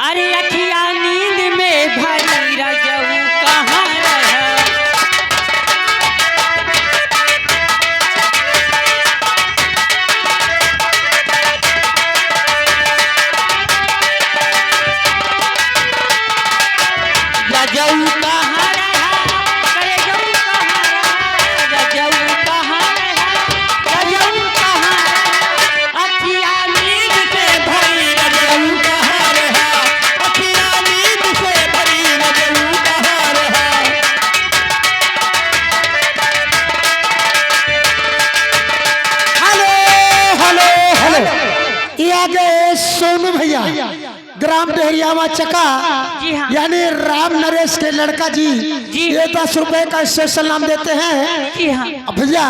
अरे अखिया नींद में भरी रजऊ कहाँ रहा। रजऊ कहाँ रहा, रजऊ कहाँ रहा, रजऊ कहाँ रहा, रजऊ कहाँ रहा। अखिया नींद से भरी रजऊ कहाँ रहा, अखिया नींद से भरी रजऊ कहाँ रहा। हेलो हेलो हेलो, ये आगे सोनू भैया ग्राम डेहरियावा चका जी हाँ। यानी राम नरेश के लड़का जी ये 10 रुपए का स्पेशल नाम देते हैं। जी हाँ। अब भैया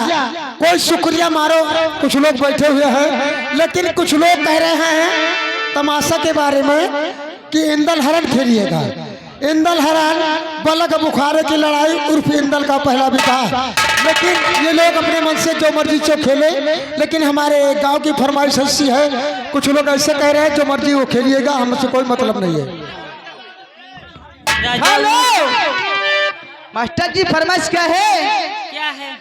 कोई शुक्रिया मारो, कुछ लोग बैठे हुए हैं लेकिन कुछ लोग कह रहे हैं तमाशा के बारे में कि इंदल हरण खेलिएगा। इंदल हरण बलक बुखारे की लड़ाई उर्फ इंदल का पहला विवाह, लेकिन ये लोग अपने मन से जो मर्जी चो खेले, लेकिन हमारे गांव की फरमाइश ऐसी है, कुछ लोग ऐसे कह रहे हैं जो मर्जी वो खेलिएगा, हमसे कोई मतलब नहीं है। हेलो मास्टर जी फरमाइश क्या है? क्या है?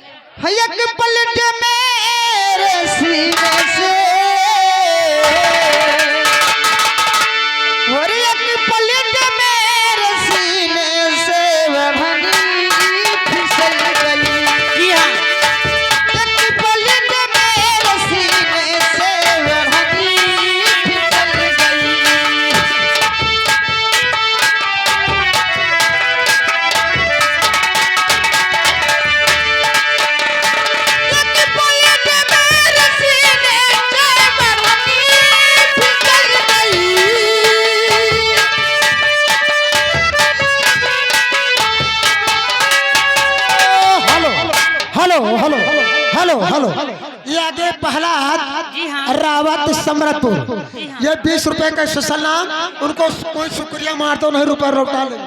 एक पलट मेरे सीने से और एक पलट मेरे सीने से बढ़नी फिसल गई। जी हाँ। एक पलट मेरे सीने से बढ़नी फिसल गई। हेलो हेलो हेलो हेलो, ये आगे पहला जी हाँ। हाथ रावत समरतपुर, ये 20 रुपए का स्पेशल नाम, उनको कोई शुक्रिया मार दो नहीं रुपए लौटा ले।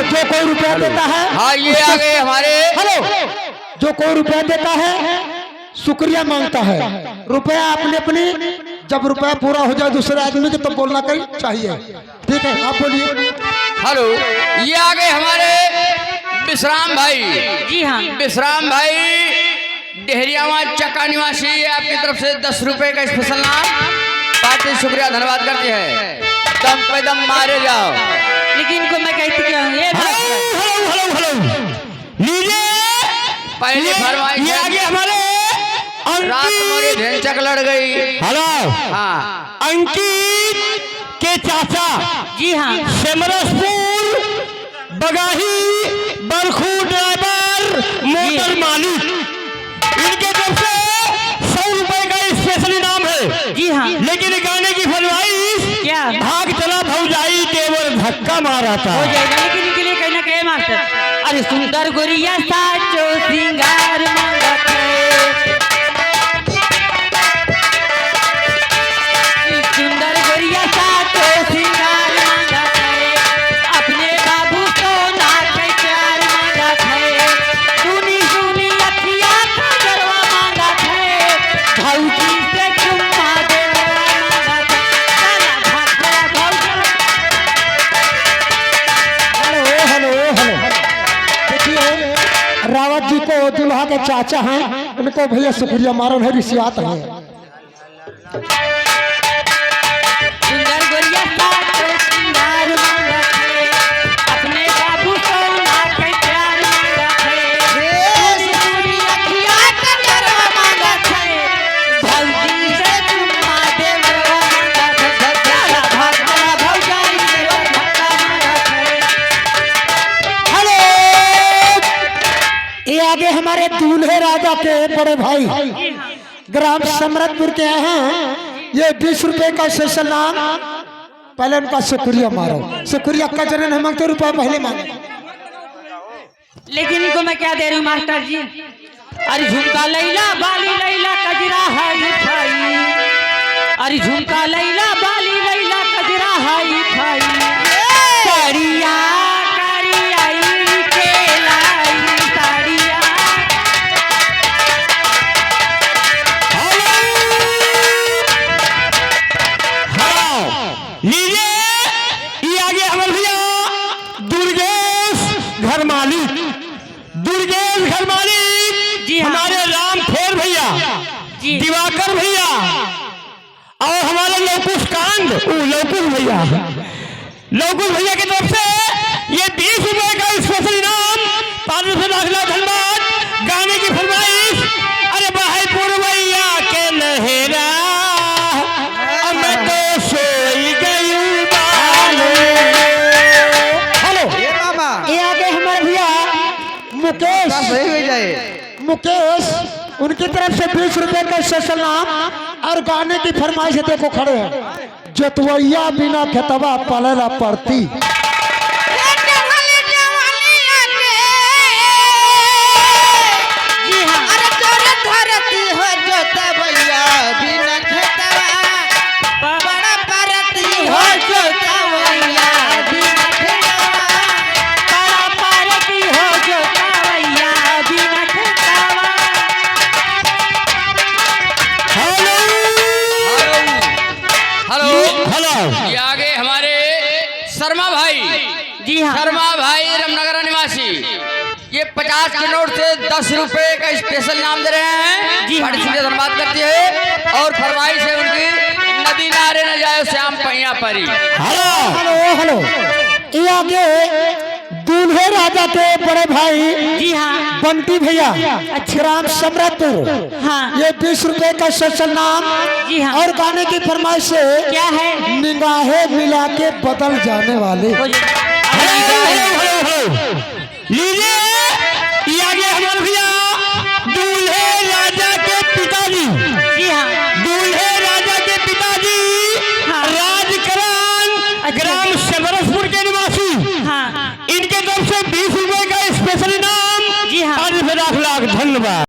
जो कोई रुपया देता है, हाँ ये आ गए हमारे। हेलो, जो कोई रुपया देता है शुक्रिया मांगता है। रुपया अपने अपनी, जब रुपया पूरा हो जाए दूसरे आदमी के तब बोलना चाहिए। ठीक है, आप बोलिए। हेलो, ये आ गए हमारे विश्राम भाई। जी हाँ। विश्राम भाई डेहरियावा चक्का निवासी, आपकी तरफ से 10 रुपए का स्पेशल नाम पार्टी शुक्रिया धन्यवाद करती है। दम पे दम मारे जाओ। लेकिन इनको मैं कहती क्या हूँ, ये हेलो हेलो हेलो, लीजिए पहली फरमाइश ये आगे हमारे रात मोरी ढेंचक लड़ गई। हेलो हाँ, अंकित के चाचा जी हाँ। सेमरसपुर बगाही बरखू ड्राइवर मोटर मालिक, इनके तरफ से 100 रुपए का स्पेशल इनाम है। जी हाँ। लेकिन गाने की फरमाइश क्या? भाग चला भौजाई केवल धक्का मारा था। हो जाएगा, लेकिन इनके लिए कहना कहे मास्टर। अरे सुंदर गोरिया साचो सिंगार मांगत है, सुंदर गोरिया साचो सिंगार मांगत है, अपने बाबू सोना के प्यार मांगत है, सुनी सुनी अखिया का गरवा मांगत है, भौजी से चुम्मा देवा मांगत है, साला भाखड़ा भौजी। हेलो हेलो हेलो, देखिए रावत जी को दुल्हा के चाचा हैं, उनको भैया शुक्रिया मारो है, रिसियात है। सुंदर गोरिया साचो सिंगार मांगत है, अपने बाबू सोना के प्यार मांगत है, सुनी सुनी अखिया का गरवा मांगत है, भौजी से चुम्मा देवा मांगत है, साला भाखड़ा भौजाई देवा धक्का मांगत है। हेलो, ये आगे हमारे दूल्हे राजा के बड़े भाई ग्राम समरतपुर के हैं, ये 20 रुपए का स्पेशल नाम पहले उनका शुक्रिया मारो। शुक्रिया का जन है मांगते रुपया पहले मांगे। लेकिन इनको मैं क्या दे रही हूँ मास्टर जी? अरे झुमका लैला बाली लैला कजरा हाई फाई, अरे झुमका लैला बाली लैला कजरा हाई फाई, साड़िया करियाई के लाई साड़िया। लीजिए ये आगे हमारे भैया दुर्गेश घर मालिक, दुर्गेश घर मालिक जी हाँ। हमारे रामखेर भैया, जी दिवाकर भैया और हमारे लौकुश कांड लौकुश भैया, लौकुश भैया की तरफ से ये 20 रुपए का स्पेशल इनाम, 500 लाख धन्यवाद। गाने की फरमाइश, अरे भाई पुरवैया के लहेरा मैं तो सोई गई ये मामा ये आगे हमारे भैया मुकेश, सही हो जाए। मुकेश उनकी तरफ से 20 रुपए का स्पेशल नाम और गाने की फरमाइश है। देखो खड़े हैं, जोतवैया बिना खेतवा पलेला पड़ती। जी हाँ। अरे तोरे धरती हो जोतवैया बिना खेतवा, बड़ा परती हो जोतवैया बिना खेतवा। बड़ा पारती हो जो कावैया बिना खेतावा। हेलो हेलो ये आगे हमारे शर्मा भाई, जी हाँ। शर्मा भाई रामनगर निवासी, ये 50 के नोट से 10 रुपए का स्पेशल नाम दे रहे हैं। जी हाँ। बड़ी शुक्रिया धन्यवाद करती है और फरमाइश है उनकी, नदी नारे न जाए श्याम पहिया परी। हेलो हेलो हेलो ये आगे दूल्हे राजा के बड़े भाई जी हाँ। बंटी भैया ग्राम सम्राटपुर, हाँ। ये 20 रुपए का स्पेशल नाम जी हाँ। और गाने की फरमाइश से क्या है? निगाहें मिला के बदल जाने वाले। लीजिए ये आगे हमारे भैया दूल्हे राजा के पिताजी, जी हाँ। दूल्हे राजा के पिताजी हाँ। राजकरण ग्राम समरसपुर के निवासी, हाँ। इनके तरफ से 20 रुपए का स्पेशल इनाम जी हाँ। और 1 लाख धन्यवाद।